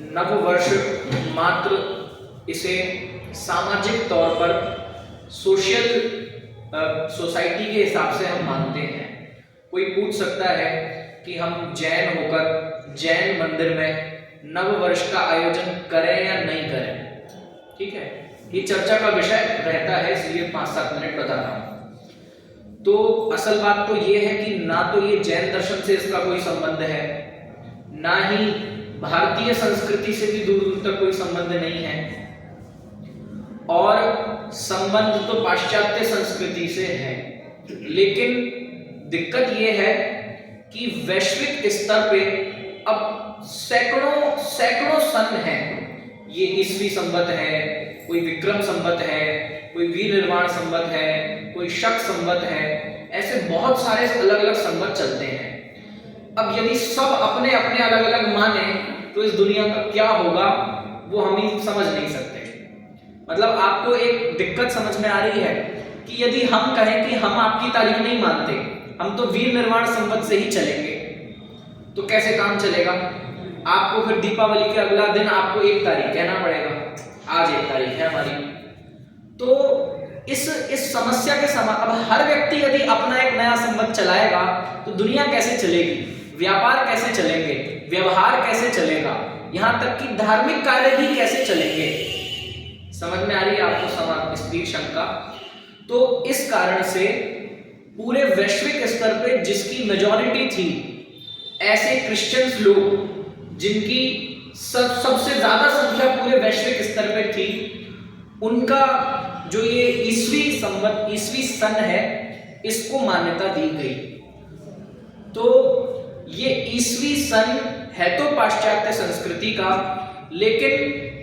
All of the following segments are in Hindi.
नव वर्ष मात्र इसे सामाजिक तौर पर सोसाइटी के हिसाब से हम मानते हैं। कोई पूछ सकता है कि हम जैन होकर जैन मंदिर में नव वर्ष का आयोजन करें या नहीं करें। ठीक है, ये चर्चा का विषय रहता है, इसलिए 5-7 मिनट बता रहा हूं। तो असल बात तो ये है कि ना तो ये जैन दर्शन से इसका कोई संबंध है, ना ही भारतीय संस्कृति से भी दूर दूर तक कोई संबंध नहीं है, और संबंध तो पाश्चात्य संस्कृति से है। लेकिन दिक्कत ये है कि वैश्विक स्तर पे अब सैकड़ों सन हैं। ये ईस्वी संवत है, कोई विक्रम संवत है, कोई विनिर्माण संवत है, कोई शक संवत है, ऐसे बहुत सारे अलग अलग संवत चलते हैं। अब यदि सब अपने अपने अलग अलग माने तो इस दुनिया का क्या होगा वो हम ही समझ नहीं सकते। मतलब आपको एक दिक्कत समझ में आ रही है कि यदि हम कहें कि हम आपकी तारीख नहीं मानते, हम तो वीर निर्माण संवत से ही चलेंगे, तो कैसे काम चलेगा? आपको फिर दीपावली के अगला दिन आपको 1 तारीख कहना पड़ेगा, आज 1 तारीख है हमारी। तो इस समस्या के अब हर व्यक्ति यदि अपना एक नया संवत चलाएगा तो दुनिया कैसे चलेगी, व्यापार कैसे चलेंगे, व्यवहार कैसे चलेगा, यहां तक कि धार्मिक कार्य भी कैसे चलेंगे। समझ में आ रही है आपको इसकी शंका? तो इस कारण से पूरे वैश्विक स्तर पे जिसकी मेजॉरिटी थी, ऐसे क्रिश्चियंस लोग जिनकी सबसे ज्यादा संख्या पूरे वैश्विक स्तर पे थी, उनका जो ये ईस्वी सन है, इसको मान्यता दी गई। तो ये ईस्वी सन है तो पाश्चात्य संस्कृति का, लेकिन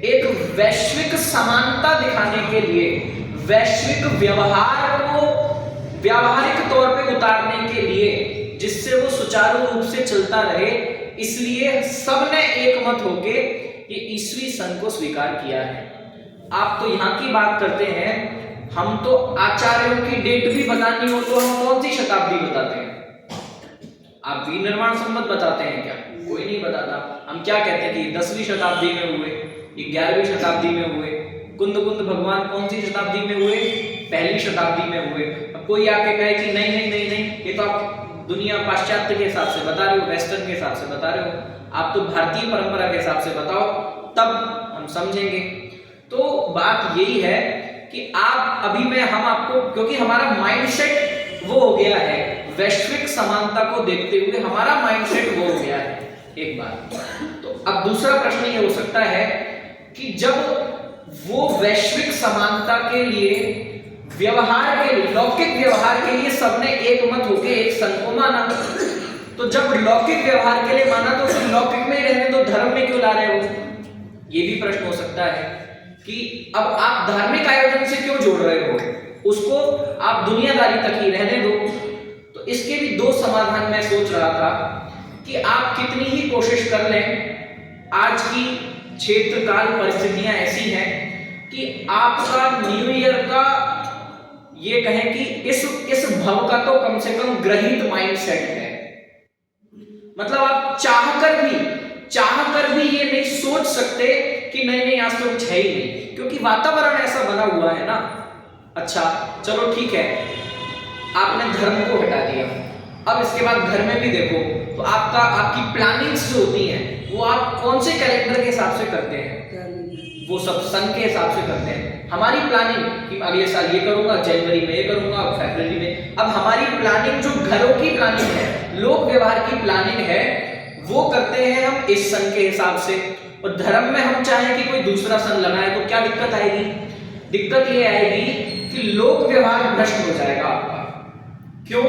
एक वैश्विक समानता दिखाने के लिए, वैश्विक व्यवहार को व्यावहारिक तौर पे उतारने के लिए, जिससे वो सुचारू रूप से चलता रहे, इसलिए सबने एक मत होके ये ईस्वी सन को स्वीकार किया है। आप तो यहाँ की बात करते हैं, हम तो आचार्यों की डेट भी बतानी हो तो हम कौन सी शताब्दी बताते हैं? आप विनिर्माण संवत बताते हैं क्या? कोई नहीं बताता। हम क्या कहते हैं कि 10वीं शताब्दी में हुए, 11वीं शताब्दी में हुए। कुंद भगवान कौन सी शताब्दी में हुए? 1ली शताब्दी में हुए। अब कोई आके कहे कि नहीं नहीं नहीं नहीं, ये तो आप दुनिया पाश्चात्य के हिसाब से बता रहे हो, वेस्टर्न के हिसाब से बता रहे हो, आप तो भारतीय परंपरा के हिसाब से बताओ, तब हम समझेंगे। तो बात यही है कि हम आपको, क्योंकि हमारा माइंडसेट वो हो गया है, वैश्विक समानता को देखते हुए हमारा माइंडसेट वो हो गया है। एक बात तो अब दूसरा प्रश्न ये हो सकता है कि जब वो वैश्विक समानता के लिए, व्यवहार के लिए, लौकिक व्यवहार के लिए सबने एक मत होके एक सन को माना, तो जब लौकिक व्यवहार के लिए माना तो फिर लौकिक में ही रहने दो, धर्म में क्यों ला रहे हो? ये भी प्रश्न हो सकता है कि अब आप धार्मिक आयोजन से क्यों जोड़ रहे हो, उसको आप दुनियादारी तक ही रहने दो। तो इसके भी 2 समाधान मैं सोच रहा था कि आप कितनी ही कोशिश कर लें, आज की क्षेत्रकाल परिस्थितियां ऐसी हैं कि आपका न्यू ईयर का, ये कहें कि इस भव का तो कम से कम ग्रहित माइंडसेट है। मतलब आप चाहकर भी ये नहीं सोच सकते कि नहीं नहीं आज तो कुछ है ही नहीं, क्योंकि वातावरण ऐसा बना हुआ है ना। अच्छा चलो ठीक है, आपने धर्म को हटा दिया, अब इसके बाद घर में भी देखो तो आपकी प्लानिंग्स जो होती हैं वो आप कौन से कैलेंडर के हिसाब से करते हैं? वो सब सन के हिसाब से करते हैं। हमारी प्लानिंग कि अगले साल ये करूंगा, जनवरी में ये करूंगा, फरवरी में। अब हमारी प्लानिंग जो घरों की प्लानिंग है, लोक व्यवहार की प्लानिंग है, वो करते हैं हम इस सन के हिसाब से। और धर्म में हम चाहें कि कोई दूसरा सन लगाए तो क्या दिक्कत आएगी? दिक्कत ये आएगी कि लोक व्यवहार भ्रष्ट हो जाएगा आपका। क्यों?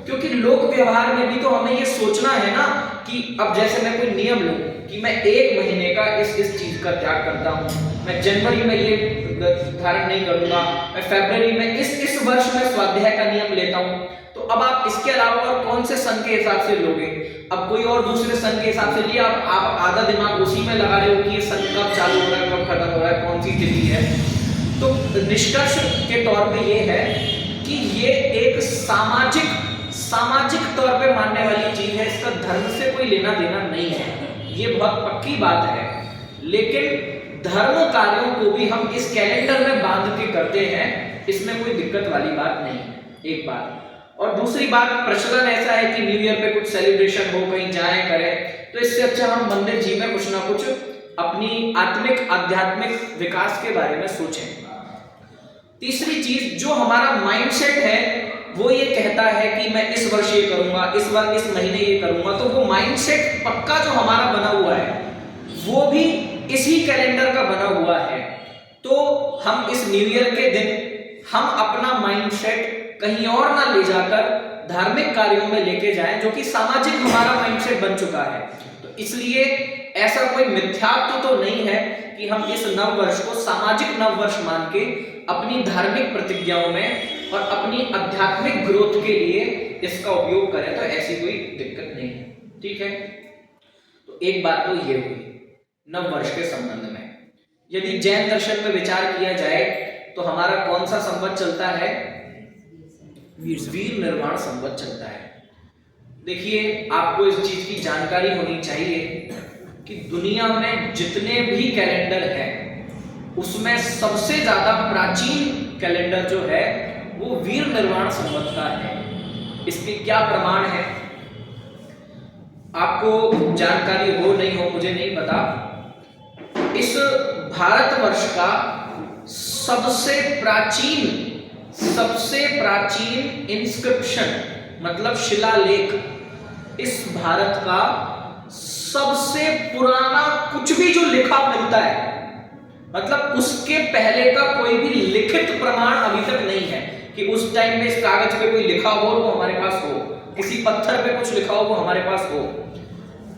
क्योंकि लोक व्यवहार में भी तो हमें ये सोचना है ना कि अब जैसे मैं कोई नियम लूं कि मैं 1 महीने का इस चीज का त्याग करता हूं, मैं जनवरी में ये धारण नहीं करूंगा, मैं फरवरी में इस वर्ष में स्वाध्याय का नियम लेता हूं। तो अब आप इसके अलावा और कौन से सन के हिसाब से लोगे? अब कोई और दूसरे सन के हिसाब से लिया, आप आधा दिमाग उसी में लगा रहे हो कि ये सन कब चालू हो रहा है, कब खत्म हो रहा है, कौन सी तिथि है। तो निष्कर्ष के तौर पे ये है कि ये एक सामाजिक तौर पे मानने वाली चीज है, इसका धर्म से कोई लेना देना नहीं है। ये बहुत पक्की बात है। लेकिन धर्म कार्यों को भी हम इस कैलेंडर में बांध के करते हैं, इसमें कोई दिक्कत वाली बात नहीं है, एक बात। और दूसरी बात, प्रचलन ऐसा है कि न्यू ईयर पे कुछ सेलिब्रेशन हो, कहीं जाएं करें, तो इससे अच्छा हम मंदिर जी में कुछ ना कुछ अपनी आत्मिक आध्यात्मिक विकास के बारे में सोचें। तीसरी चीज, जो हमारा माइंडसेट है वो ये कहता है कि मैं इस वर्ष ये करूंगा, इस महीने ये करूंगा, तो वो माइंडसेट पक्का जो हमारा बना हुआ है वो भी इसी कैलेंडर का बना हुआ है। तो हम इस न्यू ईयर के दिन हम अपना माइंडसेट कहीं और ना ले जाकर धार्मिक कार्यों में लेके जाएं, जो कि सामाजिक हमारा माइंडसेट बन चुका है। तो इसलिए ऐसा कोई मिथ्यात्व तो नहीं है कि हम इस नव वर्ष को सामाजिक नव वर्ष मान के अपनी धार्मिक प्रतिज्ञाओं में और अपनी आध्यात्मिक ग्रोथ के लिए इसका उपयोग करें, तो ऐसी कोई दिक्कत नहीं है। ठीक है, तो एक बात तो ये हुई नव वर्ष के संबंध में। यदि जैन दर्शन में विचार किया जाए तो हमारा कौन सा संवत चलता है? वीर निर्वाण संवत चलता है। देखिए, आपको इस चीज की जानकारी होनी चाहिए कि दुनिया में जितने भी कैलेंडर हैं उसमें सबसे ज्यादा प्राचीन कैलेंडर जो है वो वीर निर्वाण संवत का है। इसके क्या प्रमाण है आपको जानकारी हो नहीं हो मुझे नहीं पता। इस भारतवर्ष का सबसे प्राचीन इंस्क्रिप्शन मतलब शिलालेख, इस भारत का सबसे पुराना कुछ भी जो लिखा मिलता है, मतलब उसके पहले का कोई भी लिखित प्रमाण अभी तक नहीं है कि उस टाइम में इस कागज पे कोई लिखा हो वो हमारे पास हो, किसी पत्थर पे कुछ लिखा हो वो हमारे पास हो।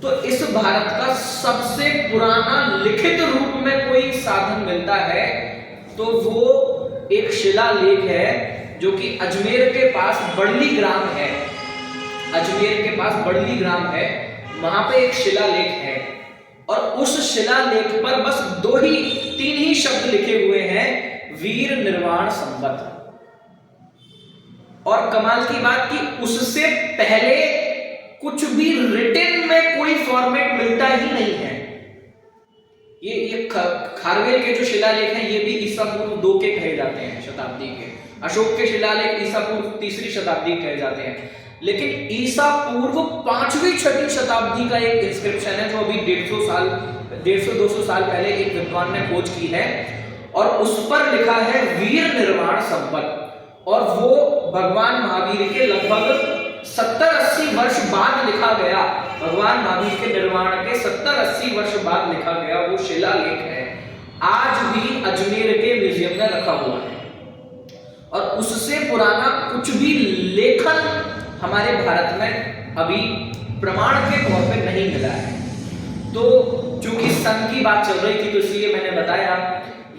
तो इस भारत का सबसे पुराना लिखित रूप में कोई साधन मिलता है तो वो एक शिलालेख है जो कि अजमेर के पास बड़ली ग्राम है। अजमेर के पास बड़ली ग्राम है, वहां पे एक शिलालेख है और उस शिलालेख पर बस तीन ही शब्द लिखे हुए हैं, वीर निर्वाण संवत। और कमाल की बात कि उससे पहले कुछ भी रिटन में कोई फॉर्मेट मिलता ही नहीं है। ये खारवेल के जो शिलालेख हैं ये भी ईसा पूर्व 2 के कहे जाते हैं शताब्दी के। अशोक के शिलालेख ईसा पूर्व 3री शताब्दी कहे जाते हैं, लेकिन ईसा पूर्व 5वीं-6वीं शताब्दी का एक इंस्क्रिप्शन है जो अभी 150-200 साल पहले एक विद्वान ने खोज की है और उस पर लिखा है वीर निर्वाण संवत। और वो भगवान महावीर के लगभग 70-80 वर्ष बाद लिखा गया, भगवान महावीर के निर्वाण के 70-80 वर्ष बाद लिखा गया वो शिलालेख है। आज भी अजमेर के म्यूजियम में रखा हुआ है और उससे पुराना कुछ भी लेखन हमारे भारत में अभी प्रमाण के तौर पे नहीं मिला है। तो चूंकि सन की बात चल रही थी तो इसलिए मैंने बताया,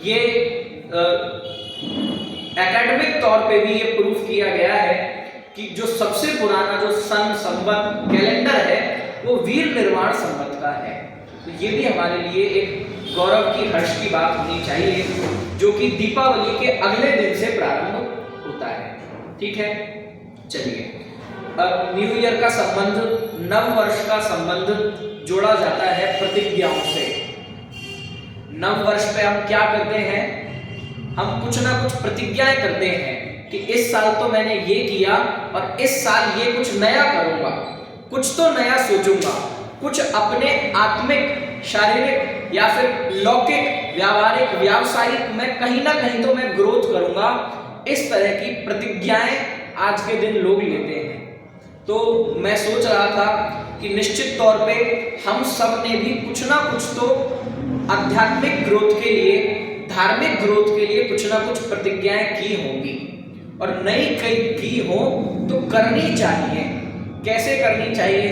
ये एकेडमिक तौर पे भी ये प्रूफ किया गया है कि जो सबसे पुराना जो सन संवत कैलेंडर है वो वीर निर्वाण संवत का है। तो ये भी हमारे लिए एक गौरव की हर्ष की बात होनी चाहिए, जो कि दीपावली के अगले दिन से प्रारंभ होता है। ठीक है, चलिए अब न्यू ईयर का संबंध, नव वर्ष का संबंध जोड़ा जाता है प्रतिज्ञाओं से। नव वर्ष पे हम क्या करते हैं? हम कुछ ना कुछ प्रतिज्ञाएं करते हैं कि इस साल तो मैंने ये किया और इस साल ये कुछ नया करूंगा, कुछ तो नया सोचूंगा, कुछ अपने आत्मिक, शारीरिक या फिर लौकिक, व्यावहारिक, व्यावसायिक में कहीं ना कहीं तो मैं ग्रोथ करूंगा। इस तरह की प्रतिज्ञाएं आज के दिन लोग लेते हैं। तो मैं सोच रहा था कि निश्चित तौर पे हम सब ने भी कुछ ना कुछ तो आध्यात्मिक ग्रोथ के लिए, धार्मिक ग्रोथ के लिए कुछ ना कुछ प्रतिज्ञाएं की होंगी और नई कई की हो तो करनी चाहिए। कैसे करनी चाहिए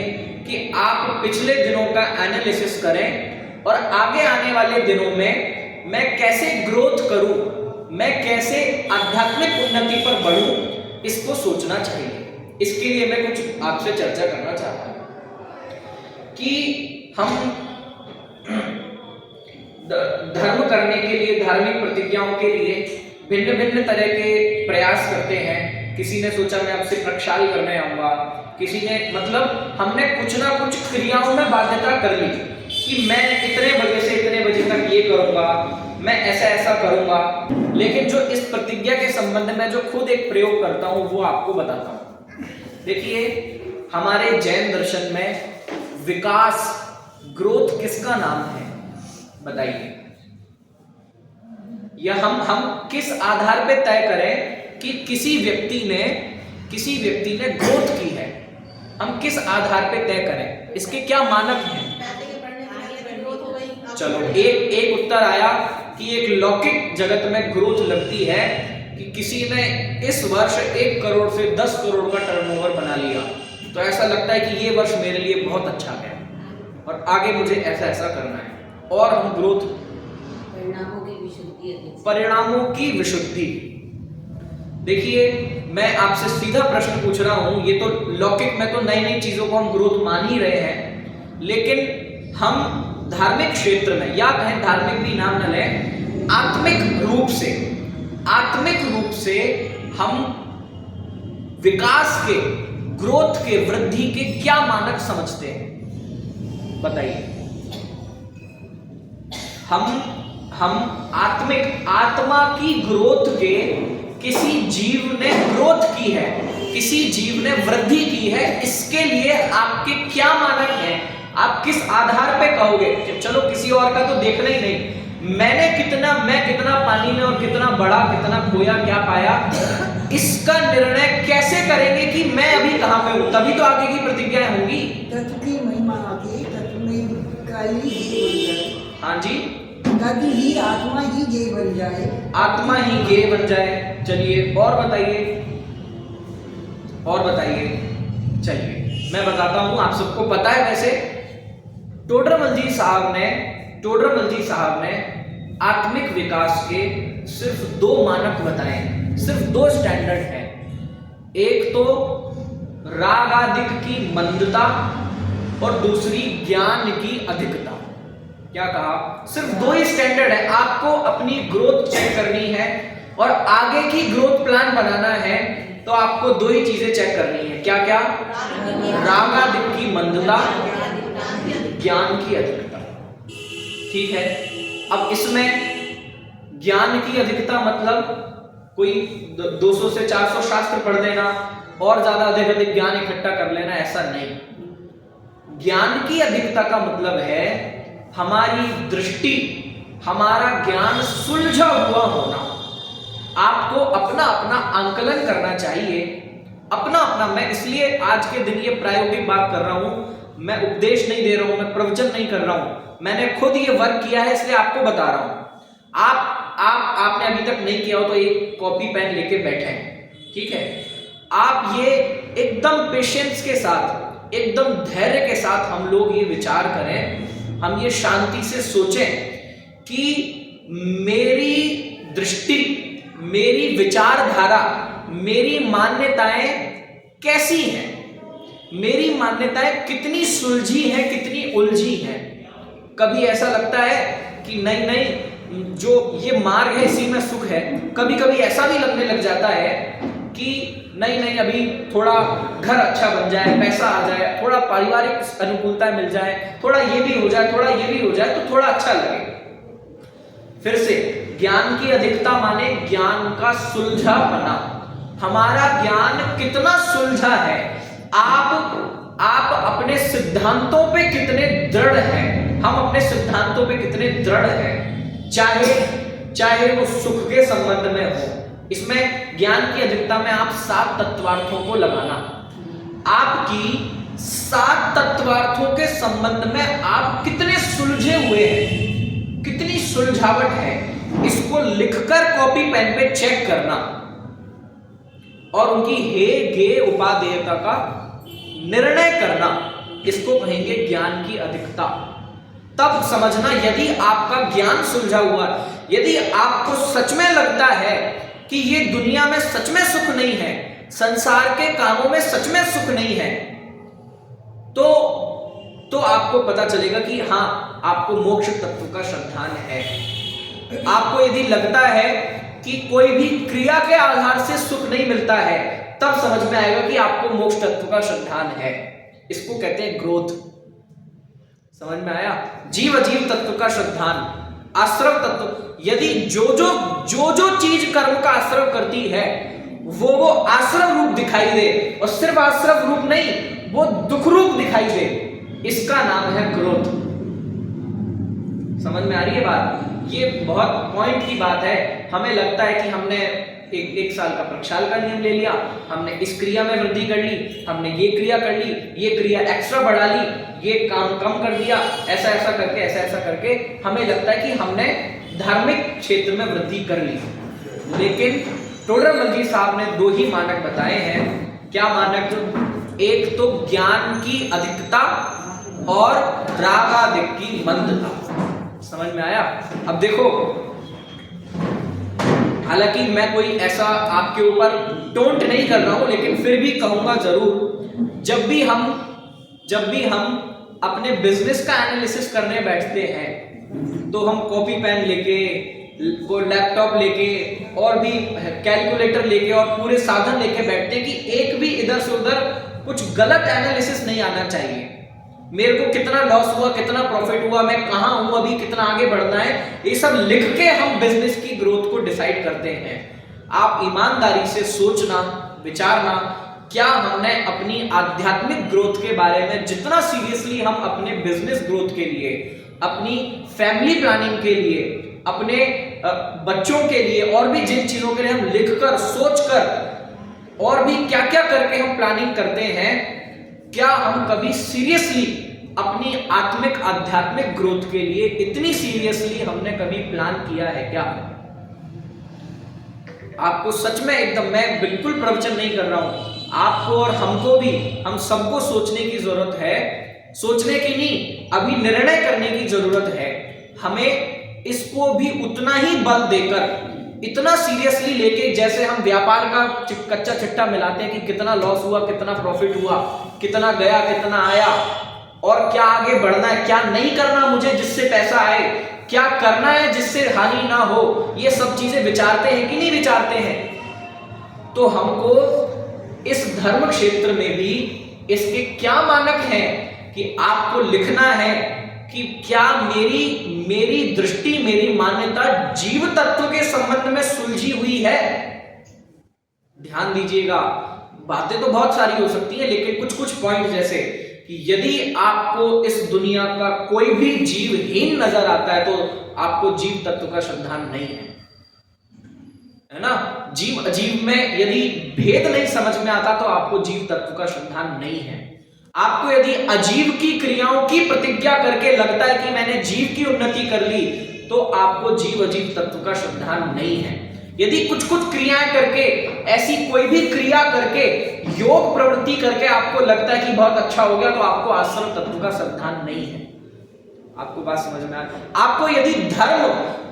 कि आप पिछले दिनों का एनालिसिस करें और आगे आने वाले दिनों में मैं कैसे ग्रोथ करूं, मैं कैसे आध्यात्मिक उन्नति पर बढ़ूं, इसको सोचना चाहिए। इसके लिए मैं कुछ आपसे चर्चा करना चाहता हूं कि हम धर्म करने के लिए, धार्मिक प्रतिज्ञाओं के लिए भिन्न भिन्न तरह के प्रयास करते हैं। किसी ने सोचा मैं आपसे प्रक्षाल करने आऊंगा, किसी ने, मतलब हमने कुछ ना कुछ क्रियाओं में बाध्यता कर ली कि मैं इतने बजे से इतने बजे तक ये करूंगा, मैं ऐसा ऐसा करूंगा, लेकिन जो इस प्रतिज्ञा के संबंध में जो खुद एक प्रयोग करता हूं वो आपको बताता हूं। देखिए, हमारे जैन दर्शन में विकास, ग्रोथ किसका नाम है बताइए? या हम किस आधार पे तय करें कि किसी व्यक्ति ने ग्रोथ की है? हम किस आधार पे तय करें? इसके क्या मानक हैं? चलो, एक उत्तर आया कि एक लौकिक जगत में ग्रोथ लगती है कि किसी ने इस वर्ष 1 करोड़ से 10 करोड़ का टर्नओवर बना लिया, तो ऐसा लगता है कि ये वर्ष मेरे लिए बहुत अच्छा गया और आगे मुझे ऐसा ऐसा करना है, और हम ग्रोथ, परिणामों की विशुद्धि। देखिए, मैं आपसे सीधा प्रश्न पूछ रहा हूं, ये तो लौकिक में तो नई नई चीजों को हम ग्रोथ मान ही रहे हैं, लेकिन हम धार्मिक क्षेत्र में, या कहें धार्मिक भी नाम न लें, आत्मिक रूप से हम विकास के, ग्रोथ के, वृद्धि के क्या मानक समझते हैं बताइए? हम आत्मा की ग्रोथ के, किसी जीव ने ग्रोथ की है, किसी जीव ने वृद्धि की है, इसके लिए आपके क्या मानक हैं? आप किस आधार पे कहोगे? चलो, किसी और का तो देखना ही नहीं, मैं कितना पानी में और कितना बड़ा, कितना खोया, क्या पाया, इसका निर्णय कैसे करेंगे कि मैं अभी कहां पे हूं? तभी तो आगे की प्रतिज्ञाएं होंगी। तत्व की महिमा आगे, तत्व में का ही ये बन जाए। हाँ जी, ताकि ही आत्मा ही ये बन जाए, आत्मा ही ये बन जाए। चलिए और बताइए, चलिए मैं बताता हूं, आप सबको पता है वैसे, टोडरमल जी साहब ने आत्मिक विकास के सिर्फ 2 मानक बताए हैं, सिर्फ 2 स्टैंडर्ड हैं। एक तो रागादिक की मंदता और दूसरी ज्ञान की अधिकता। क्या कहा? सिर्फ 2 ही स्टैंडर्ड है। आपको अपनी ग्रोथ चेक करनी है और आगे की ग्रोथ प्लान बनाना है, तो आपको 2 ही चीजें चेक करनी है। क्या क्या? रागादिक की मंदता, ज्ञान की अधिकता। ठीक है, अब इसमें ज्ञान की अधिकता मतलब कोई 200 से 400 शास्त्र पढ़ लेना और ज्यादा अधिक ज्ञान इकट्ठा कर लेना, ऐसा नहीं। ज्ञान की अधिकता का मतलब है हमारी दृष्टि, हमारा ज्ञान सुलझा हुआ होना। आपको अपना अपना आंकलन करना चाहिए, अपना अपना। मैं इसलिए आज के दिन ये प्रायोगिक बात कर रहा हूं, मैं उपदेश नहीं दे रहा हूं, मैं प्रवचन नहीं कर रहा हूं, मैंने खुद ये वर्क किया है, इसलिए आपको बता रहा हूं। आपने अभी तक नहीं किया हो तो एक कॉपी पेन लेके बैठे, ठीक है? आप ये एकदम पेशेंस के साथ, एकदम धैर्य के साथ हम लोग ये विचार करें, हम ये शांति से सोचें कि मेरी दृष्टि, मेरी विचारधारा, मेरी मान्यताएं कैसी हैं, मेरी मान्यताएं कितनी सुलझी हैं, कितनी उलझी हैं। कभी ऐसा लगता है कि नहीं, जो ये मार्ग है इसी में सुख है। कभी कभी ऐसा भी लगने लग जाता है कि नहीं, अभी थोड़ा घर अच्छा बन जाए, पैसा आ जाए, थोड़ा पारिवारिक अनुकूलता मिल जाए, थोड़ा ये भी हो जाए, थोड़ा ये भी हो जाए, तो थोड़ा अच्छा लगे। फिर से, ज्ञान की अधिकता माने ज्ञान का सुलझापना। हमारा ज्ञान कितना सुलझा है, आप अपने सिद्धांतों पे कितने दृढ़ हैं, हम अपने सिद्धांतों पे कितने दृढ़ हैं, चाहे वो सुख के संबंध में हो। इसमें ज्ञान की अधिकता में आप 7 तत्वार्थों को लगाना। आपकी 7 तत्वार्थों के संबंध में आप कितने सुलझे हुए हैं, कितनी सुलझावट है, इसको लिखकर कॉपी पेन पे चेक करना और उनकी हे गे उपादेयता का निर्णय करना। इसको कहेंगे ज्ञान की अधिकता। तब समझना, यदि आपका ज्ञान सुलझा हुआ, यदि आपको सच में लगता है कि ये दुनिया में सच में सुख नहीं है, संसार के कामों में सच में सुख नहीं है, तो आपको पता चलेगा कि हां, आपको मोक्ष तत्व का श्रद्धान है। आपको यदि लगता है कि कोई भी क्रिया के आधार से सुख नहीं मिलता है, तब समझ में आएगा कि आपको मोक्ष तत्व का श्रद्धान है। इसको कहते हैं ग्रोथ। समझ में आया? जीव अजीव तत्व का श्रद्धान, आश्रव तत्व, यदि जो चीज कर्म का आश्रव करती है वो आश्रव रूप दिखाई दे, और सिर्फ आश्रव रूप नहीं, वो दुख रूप दिखाई दे, इसका नाम है क्रोध। समझ में आ रही है बात? ये बहुत पॉइंट की बात है। हमें लगता है कि हमने एक साल का प्रक्षाल का नियम ले लिया, हमने इस क्रिया में वृद्धि कर ली, हमने ये क्रिया कर ली, ये क्रिया एक्स्ट्रा बढ़ा ली, ये काम कम कर दिया, ऐसा ऐसा करके हमें लगता है कि हमने धार्मिक क्षेत्र में वृद्धि कर ली। लेकिन टोडरमल जी साहब ने 2 ही मानक बताए हैं। क्या मानक? एक तो ज्ञान की अधिकता और रागादिक की मंदता। समझ में आया? अब देखो, हालांकि मैं कोई ऐसा आपके ऊपर टोंट नहीं कर रहा हूं, लेकिन फिर भी कहूंगा जरूर, जब भी हम अपने बिजनेस का एनालिसिस करने बैठते हैं तो हम कॉपी पेन लेके, वो लैपटॉप लेके और भी कैलकुलेटर लेके और पूरे साधन लेके बैठते हैं कि एक भी इधर से उधर कुछ गलत एनालिसिस नहीं आना चाहिए। मेरे को कितना लॉस हुआ, कितना प्रॉफिट हुआ, मैं कहां हूं अभी, कितना आगे बढ़ना है, ये सब लिख के हम बिजनेस की ग्रोथ को डिसाइड करते हैं। आप ईमानदारी से सोचना, विचारना, क्या हमने अपनी आध्यात्मिक ग्रोथ के बारे में जितना सीरियसली हम अपने बिजनेस ग्रोथ के लिए, अपनी फैमिली प्लानिंग के लिए, अपने बच्चों के लिए और भी जिन चीजों के लिए हम लिखकर, सोचकर और भी क्या क्या करके हम प्लानिंग करते हैं, क्या हम कभी सीरियसली अपनी आत्मिक आध्यात्मिक ग्रोथ के लिए इतनी सीरियसली हमने कभी प्लान किया है क्या? आपको सच में एकदम, मैं बिल्कुल प्रवचन नहीं कर रहा हूं, आपको और हमको भी, हम सबको सोचने की जरूरत है। सोचने की नहीं, अभी निर्णय करने की जरूरत है। हमें इसको भी उतना ही बल देकर, इतना सीरियसली लेके, जैसे हम व्यापार का कच्चा चिट्ठा मिलाते हैं कि कितना लॉस हुआ, कितना प्रॉफिट हुआ, कितना गया, कितना आया, और क्या आगे बढ़ना है, क्या नहीं करना मुझे जिससे पैसा आए, क्या करना है जिससे हानि ना हो, ये सब चीजें विचारते हैं कि नहीं विचारते हैं? तो हमको इस धर्म क्षेत्र में भी इसके क्या मानक हैं कि आपको लिखना है कि क्या मेरी दृष्टि, मेरी मान्यता जीव तत्व के संबंध में सुलझी हुई है? ध्यान दीजिएगा, बातें तो बहुत सारी हो सकती है, लेकिन कुछ पॉइंट जैसे कि यदि आपको इस दुनिया का कोई भी जीवहीन नजर आता है तो आपको जीव तत्व का श्रद्धान नहीं है ना? जीव अजीव में यदि भेद नहीं समझ में आता तो आपको जीव तत्व का श्रद्धान नहीं है। आपको यदि अजीव की क्रियाओं की प्रतिज्ञा करके लगता है कि मैंने जीव की उन्नति कर ली, तो आपको जीव अजीव तत्व का श्रद्धान नहीं है। यदि कुछ क्रियाएं करके, ऐसी कोई भी क्रिया करके, योग प्रवृत्ति करके आपको लगता है कि बहुत अच्छा हो गया, तो आपको आश्रम तत्व का श्रद्धान नहीं है। आपको बात समझ में आ? आपको यदि धर्म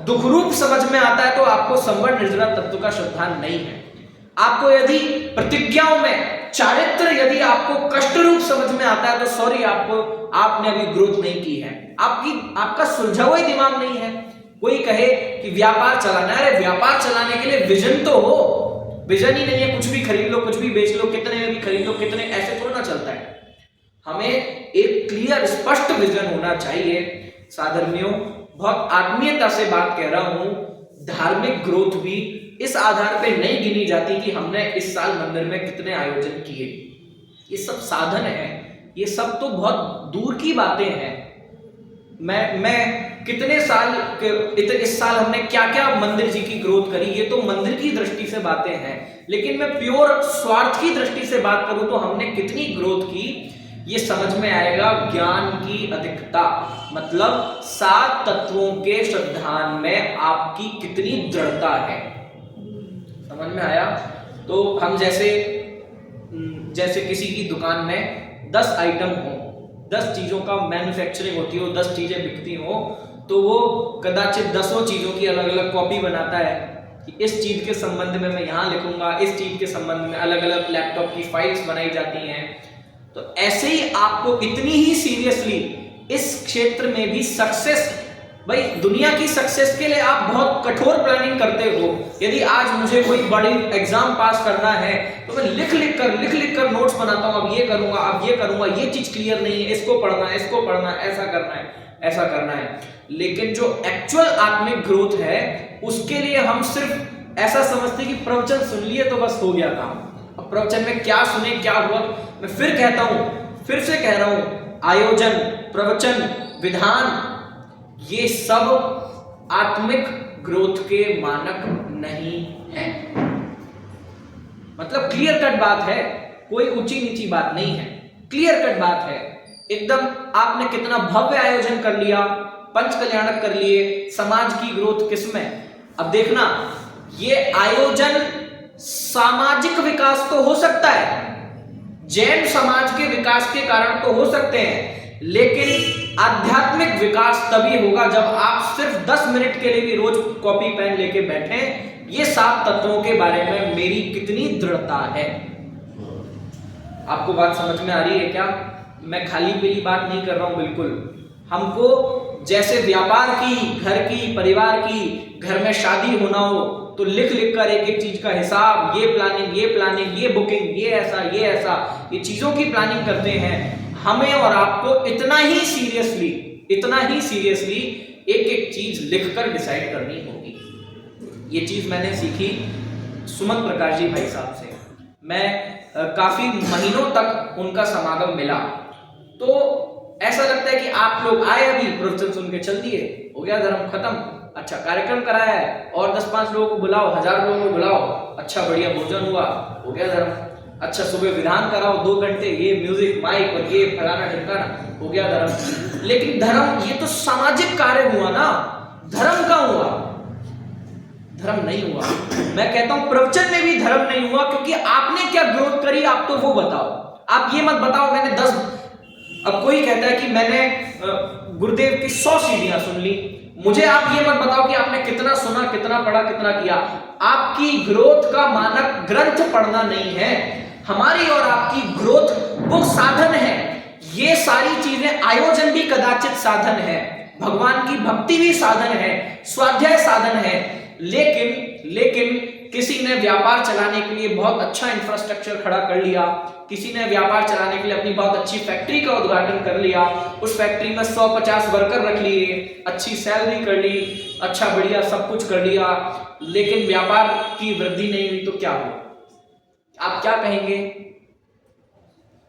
दुख रूप समझ में आता है तो आपको संवर निर्जरा तत्व का श्रद्धान नहीं है। आपको यदि प्रतिज्ञाओं में चारित्र यदि आपको कष्ट रूप समझ में आता है तो सॉरी, आपने अभी ग्रोथ नहीं की है, आपका सुलझा हुआ ही दिमाग नहीं है। कोई कहे कि व्यापार चलाना है, अरे व्यापार चलाने के लिए विजन तो हो, विजन ही नहीं है, कुछ भी खरीद लो, कुछ भी बेच लो, कितने में भी खरीद लो, कितने, ऐसे थोड़ा ना चलता है। हमें एक क्लियर स्पष्ट विजन होना चाहिए। साधर्मियों, बहुत आत्मीयता से बात कह रहा हूं, धार्मिक ग्रोथ भी इस आधार पे नहीं गिनी जाती कि हमने इस साल मंदिर में कितने आयोजन किए। ये सब साधन है, ये सब तो बहुत दूर की बातें हैं। मैं कितने साल, इस साल हमने क्या क्या मंदिर जी की ग्रोथ करी, ये तो मंदिर की दृष्टि से बातें हैं। लेकिन मैं प्योर स्वार्थ की दृष्टि से बात करूं तो हमने कितनी ग्रोथ की, ये समझ में आएगा ज्ञान की अधिकता, मतलब 7 तत्वों के श्रद्धान में आपकी कितनी दृढ़ता है। समझ में आया? तो हम जैसे किसी की दुकान में 10 आइटम हो, 10 चीजों का मैन्युफैक्चरिंग होती हो, 10 चीजें बिकती हो, तो वो कदाचित 10 चीजों की अलग अलग कॉपी बनाता है कि इस चीज के संबंध में मैं यहाँ लिखूंगा, इस चीज के संबंध में अलग अलग लैपटॉप की फाइल्स बनाई जाती हैं। तो ऐसे ही आपको इतनी ही सीरियसली इस क्षेत्र में भी सक्सेस भाई दुनिया की सक्सेस के लिए आप बहुत कठोर प्लानिंग करते हो। यदि आज मुझे कोई बड़ी एग्जाम पास करना है तो मैं लिख लिख कर नोट्स बनाता हूं, अब ये करूंगा, अब ये करूंगा, ये चीज क्लियर नहीं है, इसको पढ़ना है, इसको पढ़ना है, ऐसा करना है, ऐसा करना है। लेकिन जो एक्चुअल आत्मिक ग्रोथ है उसके लिए हम सिर्फ ऐसा समझते कि प्रवचन सुन लिए तो बस हो गया काम। अब प्रवचन में क्या सुने, क्या हुआ, मैं फिर कहता हूं, फिर से कह रहा हूं, आयोजन, प्रवचन, विधान, ये सब आत्मिक ग्रोथ के मानक नहीं है। मतलब क्लियर कट बात है, कोई ऊंची नीची बात नहीं है, क्लियर कट बात है एकदम। आपने कितना भव्य आयोजन कर लिया, पंच कल्याणक कर लिए, समाज की ग्रोथ किसमें? अब देखना, ये आयोजन सामाजिक विकास तो हो सकता है, जैन समाज के विकास के कारण तो हो सकते हैं, लेकिन आध्यात्मिक विकास तभी होगा जब आप सिर्फ 10 मिनट के लिए भी रोज कॉपी पेन लेके बैठे। ये 7 तत्वों के बारे में मेरी कितनी दृढ़ता है। आपको बात समझ में आ रही है क्या? मैं खाली पीली बात नहीं कर रहा हूं, बिल्कुल। हमको जैसे व्यापार की, घर की, परिवार की, घर में शादी होना हो तो लिख लिख कर एक एक चीज का हिसाब, ये प्लानिंग, ये प्लानिंग, ये बुकिंग, ये ऐसा, ये ऐसा, ये चीजों की प्लानिंग करते हैं। हमें और आपको इतना ही सीरियसली एक एक चीज लिखकर डिसाइड करनी होगी। ये चीज मैंने सीखी सुमन प्रकाश जी भाई साहब से। मैं काफी महीनों तक उनका समागम मिला, तो ऐसा लगता है कि आप लोग आए, अभी प्रवचन सुन के चल दिए, हो गया धर्म खत्म। अच्छा कार्यक्रम कराया है और 10-5 लोगों को बुलाओ, 1000 लोगों को बुलाओ, अच्छा बढ़िया भोजन हुआ, हो गया धर्म। अच्छा सुबह विधान कराओ 2 घंटे, ये म्यूजिक, माइक और ये फलाना ढिमकाना, हो गया धर्म। लेकिन धर्म ये तो सामाजिक कार्य हुआ ना, धर्म का हुआ, धर्म नहीं हुआ। मैं कहता हूं प्रवचन में भी धर्म नहीं हुआ, क्योंकि आपने क्या ग्रोथ करी आप तो वो बताओ। आप ये मत बताओ मैंने 10, अब कोई कहता है कि मैंने गुरुदेव की 100 सीढ़ियां सुन ली, मुझे आप ये मत बताओ कि आपने कितना सुना, कितना पढ़ा, कितना किया। आपकी ग्रोथ का मानक ग्रंथ पढ़ना नहीं है, हमारी और आपकी ग्रोथ वो साधन है। ये सारी चीजें, आयोजन भी कदाचित साधन है, भगवान की भक्ति भी साधन है, स्वाध्याय साधन है, लेकिन किसी ने व्यापार चलाने के लिए बहुत अच्छा इंफ्रास्ट्रक्चर खड़ा कर लिया, किसी ने व्यापार चलाने के लिए अपनी बहुत अच्छी फैक्ट्री का उद्घाटन कर लिया, उस फैक्ट्री में 100-50 वर्कर रख लिए, अच्छी सैलरी कर ली, अच्छा बढ़िया सब कुछ कर लिया, लेकिन व्यापार की वृद्धि नहीं हुई तो क्या हो? आप क्या कहेंगे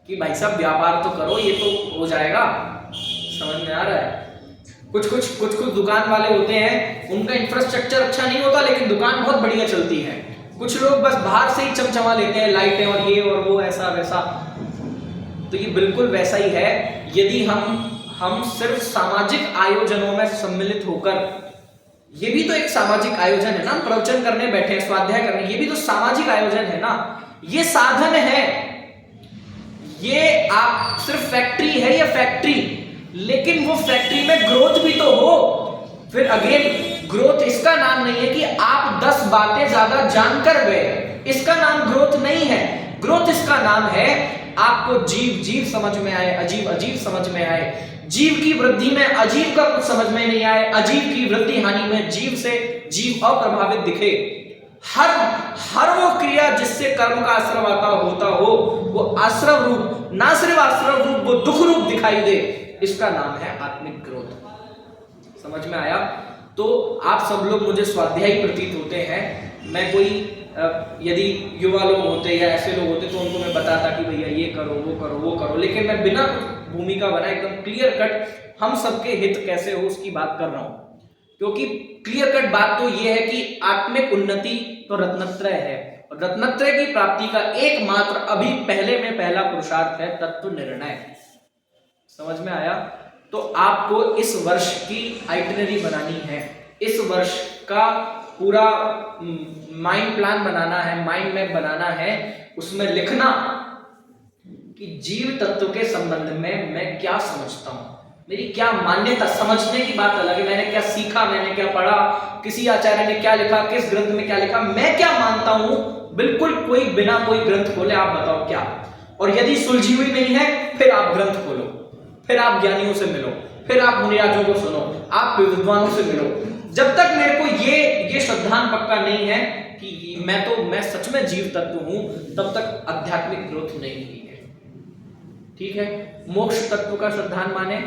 कि भाई साहब व्यापार तो करो, ये तो हो जाएगा। समझ में आ रहा है? कुछ दुकान वाले होते हैं, उनका इंफ्रास्ट्रक्चर अच्छा नहीं होता लेकिन दुकान बहुत बढ़िया चलती है। कुछ लोग बस बाहर से ही चमचमा लेते हैं, लाइटें और ये और वो, ऐसा वैसा। तो ये बिल्कुल वैसा ही है। यदि हम सिर्फ सामाजिक आयोजनों में सम्मिलित होकर, ये भी तो एक सामाजिक आयोजन है ना, प्रवचन करने बैठे हैं, स्वाध्याय करने, ये भी तो सामाजिक आयोजन है ना, ये साधन है। ये आप सिर्फ फैक्ट्री है, ये फैक्ट्री, लेकिन वो फैक्ट्री में ग्रोथ भी तो हो। फिर अगेन ग्रोथ इसका नाम नहीं है कि आप 10 बातें ज्यादा जानकर गए, इसका नाम ग्रोथ नहीं है। ग्रोथ इसका नाम है आपको जीव समझ में आए, अजीब समझ में आए, जीव की वृद्धि में अजीब का कुछ समझ में नहीं आए, अजीब की वृद्धि हानि में जीव से जीव अप्रभावित दिखे। हर वो क्रिया जिससे कर्म का आश्रव आता होता हो, वो आश्रव रूप, ना सिर्फ आश्रव रूप, वो दुख रूप दिखाई दे, इसका नाम है आत्मिक ग्रोथ। समझ में आया? तो आप सब लोग मुझे स्वाध्यायी प्रतीत होते हैं। मैं कोई यदि युवा लोग होते या ऐसे लोग होते तो उनको मैं बताता कि भैया ये करो, वो करो, वो करो, लेकिन मैं बिना भूमिका बनाए एकदम क्लियर कट हम सबके हित कैसे हो उसकी बात कर रहा हूं। क्योंकि क्लियर कट बात तो ये है कि आत्मिक उन्नति तो रत्नत्रय है, और रत्नत्रय की प्राप्ति का एकमात्र अभी पहले में पहला पुरुषार्थ है तत्व निर्णय। समझ में आया? तो आपको इस वर्ष की आइटिनरी बनानी है, इस वर्ष का पूरा माइंड प्लान बनाना है, माइंड मैप बनाना है। उसमें लिखना कि जीव तत्व के संबंध में मैं क्या समझता हूं, मेरी क्या मान्यता। समझने की बात अलग है, मैंने क्या सीखा, मैंने क्या पढ़ा, किसी आचार्य ने क्या लिखा, किस ग्रंथ में क्या लिखा, मैं क्या मानता हूं। बिल्कुल कोई बिना कोई ग्रंथ खोले आप बताओ क्या। और यदि सुलझी हुई नहीं है फिर आप ग्रंथ खोलो, फिर आप ज्ञानियों से मिलो, फिर आप मुनिराजों को सुनो, आप विद्वानों से मिलो। जब तक मेरे को ये श्रद्धान पक्का नहीं है कि मैं सच में जीव तत्व हूं, तब तक आध्यात्मिक ग्रोथ नहीं हुई है। ठीक है, मोक्ष तत्व का श्रद्धान माने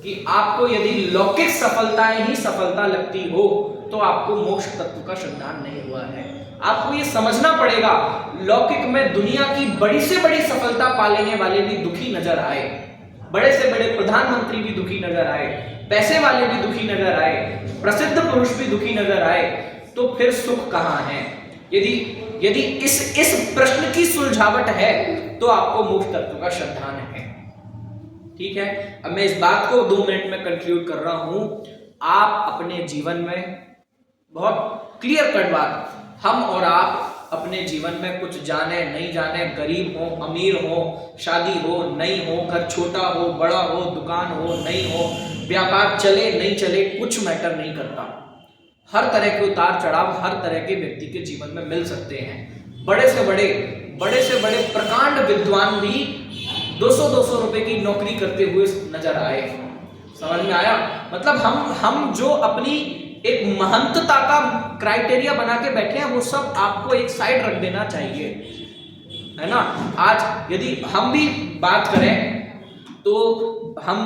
कि आपको यदि लौकिक सफलताएं ही सफलता लगती हो तो आपको मोक्ष तत्व का श्रद्धान नहीं हुआ है। आपको ये समझना पड़ेगा, लौकिक में दुनिया की बड़ी से बड़ी सफलता पा लेने वाले भी दुखी नजर आए, बड़े से बड़े प्रधानमंत्री भी दुखी नजर आए, पैसे वाले भी दुखी नजर आए, प्रसिद्ध पुरुष भी दुखी नजर आए, तो फिर सुख कहां है? यदि इस प्रश्न की सुलझावट है तो आपको मोक्ष तत्व का श्रद्धान है। ठीक है, अब मैं इस बात को 2 मिनट में कंक्लूड कर रहा हूं। आप अपने जीवन में, बहुत क्लियर कट बात, हम और आप अपने जीवन में कुछ जाने नहीं जाने, गरीब हो अमीर हो, शादी हो नहीं हो, घर छोटा हो बड़ा हो, दुकान हो नहीं हो, व्यापार चले नहीं चले, कुछ मैटर नहीं करता। हर तरह के उतार चढ़ाव हर तरह के व्यक्ति के जीवन में मिल सकते हैं। बड़े से बड़े प्रकांड विद्वान भी 200-200 रुपए की नौकरी करते हुए नजर आए। समझ में आया? मतलब हम जो अपनी एक महंतता का क्राइटेरिया बना के बैठे हैं, वो सब आपको एक साइड रख देना चाहिए, है ना। आज यदि हम भी बात करें तो हम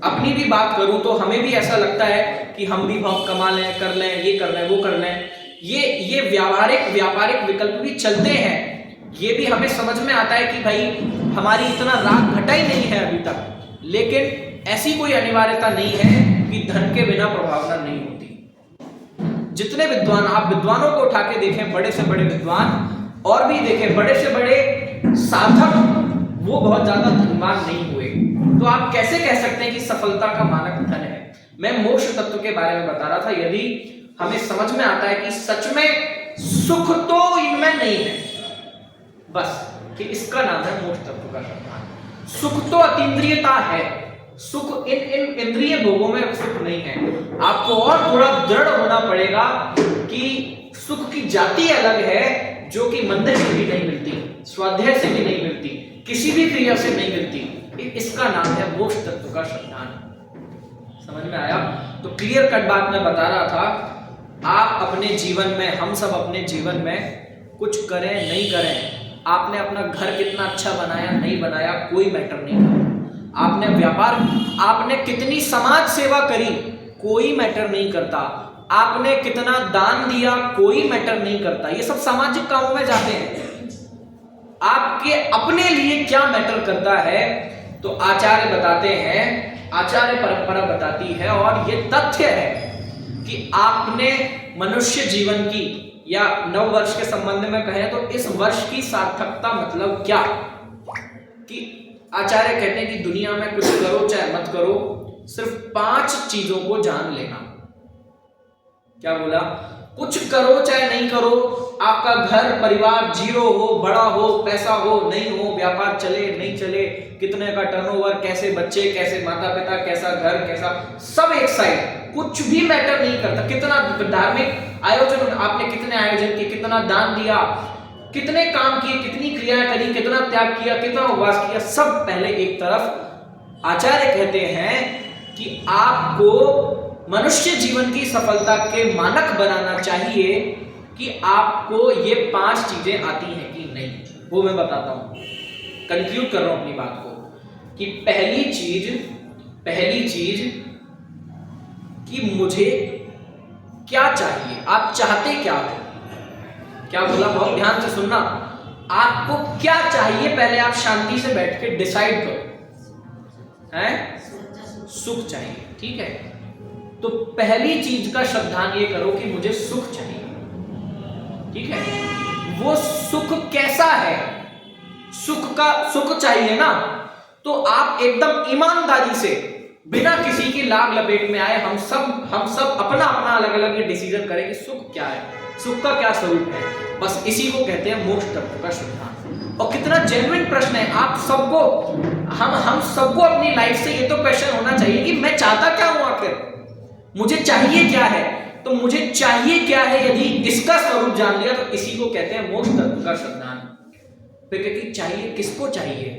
अपनी भी बात करूं तो हमें भी ऐसा लगता है कि हम भी बहुत कमा लें, कर लें, ये कर लें, वो कर लें। ये व्यापारिक विकल्प भी चलते हैं। ये भी हमें समझ में आता है कि भाई हमारी इतना राग घटा ही नहीं है अभी तक, लेकिन ऐसी कोई अनिवार्यता नहीं है कि धन के बिना प्रभावना नहीं होती। जितने विद्वान, आप विद्वानों को उठा के देखें, बड़े से बड़े विद्वान, और भी देखें बड़े से बड़े साधक, वो बहुत ज्यादा धनवान नहीं हुए। तो आप कैसे कह सकते हैं कि सफलता का मानक धन है? मैं मोक्ष तत्व के बारे में बता रहा था। यदि हमें समझ में आता है कि सच में सुख तो इनमें नहीं है, बस कि इसका नाम है मोक्ष तत्व का श्रद्धान। सुख तो अतीन्द्रियता है, सुख इन इंद्रिय भोगों में सुख नहीं है। आपको और थोड़ा दृढ़ होना पड़ेगा कि सुख की जाति अलग है, जो कि मंदिर से भी नहीं मिलती, स्वाध्याय से भी नहीं मिलती, किसी भी क्रिया से नहीं मिलती। इसका नाम है मोक्ष तत्व का श्रद्धान। समझ में आया? तो क्लियर कट बात मैं बता रहा था। आप अपने जीवन में, हम सब अपने जीवन में कुछ करें नहीं करें, आपने अपना घर कितना अच्छा बनाया नहीं बनाया, कोई मैटर नहीं करता। आपने व्यापार, आपने कितनी समाज सेवा करी, कोई मैटर नहीं करता। आपने कितना दान दिया, कोई मैटर नहीं करता। ये सब सामाजिक कामों में जाते हैं। आपके अपने लिए क्या मैटर करता है? तो आचार्य बताते हैं, आचार्य परंपरा बताती है, और ये तथ्य है कि आपने मनुष्य जीवन की, या नव वर्ष के संबंध में कहें तो इस वर्ष की सार्थकता मतलब क्या, कि आचार्य कहते हैं कि दुनिया में कुछ करो चाहे मत करो, सिर्फ 5 चीजों को जान लेना। क्या बोला? कुछ करो चाहे नहीं करो, आपका घर परिवार जीरो हो, बड़ा हो, पैसा हो नहीं हो, व्यापार चले नहीं चले, कितने का टर्नओवर, कैसे बच्चे, कैसे माता पिता, कैसा घर, कैसा सब एक साइड, कुछ भी मैटर नहीं करता। कितना धार्मिक आयोजन आपने, कितने आयोजन किए, कितना दान दिया, कितने काम किए, कितनी क्रियाएं करी, कितना त्याग किया, कितना उपवास किया, सब पहले एक तरफ। आचार्य कहते हैं कि आपको मनुष्य जीवन की सफलता के मानक बनाना चाहिए कि आपको ये 5 चीजें आती हैं कि नहीं। वो मैं बताता हूं, कंक्लूड कर रहा हूं अपनी बात को, कि पहली चीज कि मुझे क्या चाहिए, आप चाहते क्या हो। क्या बोला? बहुत ध्यान से सुनना। आपको क्या चाहिए, पहले आप शांति से बैठ के डिसाइड करो। हैं? सुख चाहिए, ठीक है। तो पहली चीज का श्रद्धान ये करो कि मुझे सुख चाहिए, ठीक है। वो सुख कैसा है? सुख चाहिए ना, तो आप एकदम ईमानदारी से, बिना किसी की लाग लपेट में आए, हम सब अपना अलग अलग ये डिसीजन करें कि सुख क्या है, सुख का क्या स्वरूप है। बस इसी को कहते हैं मोक्ष तत्व का श्रद्धान। और कितना जेन्युइन प्रश्न है। आप सबको, हम सबको अपनी लाइफ से ये तो क्वेश्चन होना चाहिए कि मैं चाहता क्या हूं, आखिर मुझे चाहिए क्या है। तो मुझे चाहिए क्या है, यदि इसका स्वरूप जान लिया तो इसी को कहते हैं मोक्ष तत्व का श्रद्धान। फिर कि चाहिए किसको चाहिए?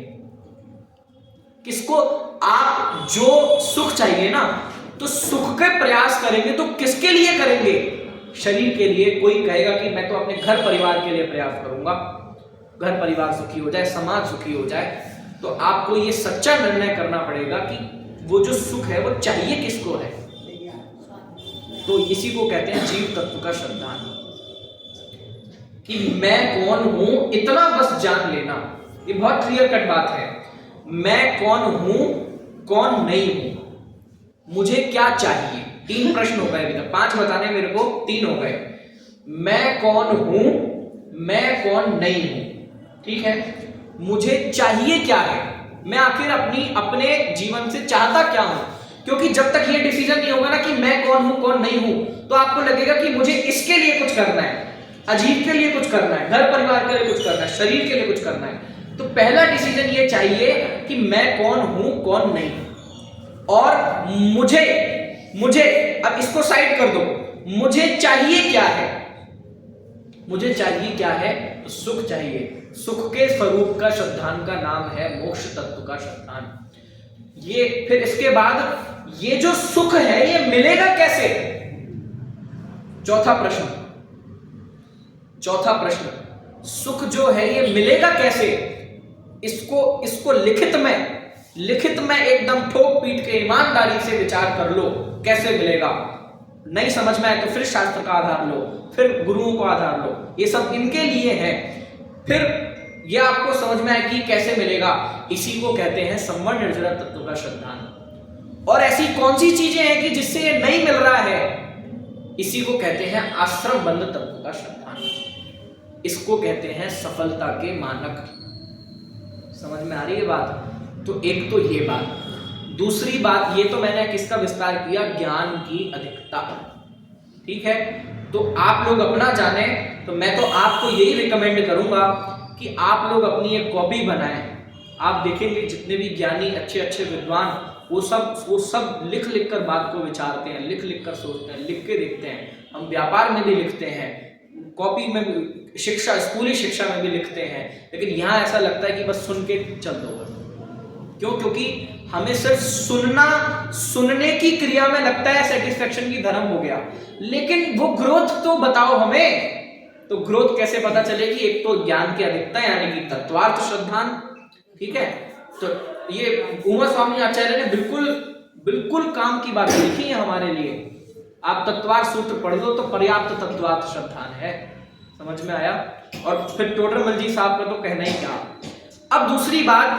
किसको? आप जो सुख चाहिए ना, तो सुख के प्रयास करेंगे तो किसके लिए करेंगे? शरीर के लिए। कोई कहेगा कि मैं तो अपने घर परिवार के लिए प्रयास करूंगा, घर परिवार सुखी हो जाए, समाज सुखी हो जाए। तो आपको ये सच्चा निर्णय करना पड़ेगा कि वो जो सुख है वो चाहिए किसको है। तो इसी को कहते हैं जीव तत्व का श्रद्धान, कि मैं कौन हूं इतना बस जान लेना। ये बहुत क्लियर कट बात है। मैं कौन हूं, कौन नहीं हूं, मुझे क्या चाहिए। 3 प्रश्न हो गए अभी तक, 5 बताने मेरे को, 3 हो गए। मैं कौन हूं, मैं कौन नहीं हूं, ठीक है। मुझे चाहिए क्या है, मैं आखिर अपने जीवन से चाहता क्या हूं। क्योंकि जब तक ये डिसीजन नहीं होगा ना कि मैं कौन हूं कौन नहीं हूं, तो आपको लगेगा कि मुझे इसके लिए कुछ करना है, अजीब के लिए कुछ करना है, घर परिवार के लिए कुछ करना है, शरीर के लिए कुछ करना है। तो पहला डिसीजन ये चाहिए कि मैं कौन हूं कौन नहीं, और मुझे अब इसको साइड कर दो। मुझे चाहिए क्या है, मुझे चाहिए क्या है? तो सुख चाहिए। सुख के स्वरूप का श्रद्धान का नाम है मोक्ष तत्व का श्रद्धान। ये फिर इसके बाद ये जो सुख है ये मिलेगा कैसे? चौथा प्रश्न, सुख जो है ये मिलेगा कैसे? इसको लिखित में एकदम ठोक पीट के ईमानदारी से विचार कर लो, कैसे मिलेगा। नहीं समझ में आए तो फिर शास्त्र का आधार लो, फिर गुरुओं को आधार लो, ये सब इनके लिए है। फिर ये आपको समझ में आए कि कैसे मिलेगा। इसी को कहते हैं संवर्ण निर्जरा तत्व का श्रद्धान। और ऐसी कौन सी चीजें हैं कि जिससे ये नहीं मिल रहा है? इसी को कहते हैं आश्रम बंध तत्व का श्रद्धान। इसको कहते हैं सफलता के मानक। समझ में आ रही है बात? तो एक तो ये बात। दूसरी बात, ये तो मैंने किसका विस्तार किया? ज्ञान की अधिकता, ठीक है। तो आप लोग अपना जाने, तो मैं तो आपको यही रिकमेंड करूंगा कि आप लोग अपनी एक कॉपी बनाएं। आप देखेंगे जितने भी ज्ञानी अच्छे विद्वान, वो सब लिख कर बात को विचारते हैं, लिख कर सोचते हैं, लिख के देखते हैं। हम व्यापार में भी लिखते हैं, कॉपी में भी, शिक्षा, स्कूली शिक्षा में भी लिखते हैं। लेकिन यहाँ ऐसा लगता है कि बस सुन के चल दो बस। क्यों? क्योंकि हमें सिर्फ सुनने की क्रिया में लगता है सेटिस्फेक्शन की धर्म हो गया। लेकिन वो ग्रोथ तो बताओ हमें। तो ग्रोथ कैसे पता चलेगी? एक तो ज्ञान की अधिकता यानी कि तत्वार्थ श्रद्धान, ठीक है। तो ये उमा स्वामी आचार्य ने बिल्कुल काम की बात लिखी है हमारे लिए। आप तत्वार्थ सूत्र पढ़ लो तो पर्याप्त तत्वार्थ श्रद्धान है। समझ में आया? और फिर टोडरमल जी साहब का तो कहना ही क्या। अब दूसरी बात,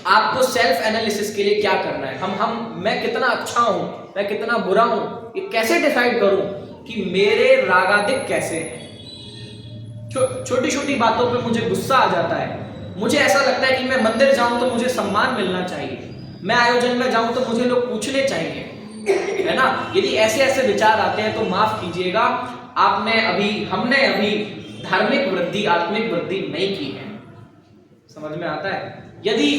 आपको सेल्फ एनालिसिस के लिए क्या करना है? मैं कितना अच्छा हूं, मैं कितना बुरा हूं, ये कैसे डिसाइड करूं कि मेरे रागादिक कैसे हैं? छोटी छोटी बातों पे मुझे गुस्सा आ जाता है। मुझे ऐसा लगता है कि मैं मंदिर जाऊं तो मुझे सम्मान मिलना चाहिए, मैं आयोजन में जाऊं तो मुझे लोग पूछने चाहिए, है ना। यदि ऐसे विचार आते हैं तो माफ कीजिएगा, हमने अभी धार्मिक वृद्धि, आत्मिक वृद्धि नहीं की है। समझ में आता है? यदि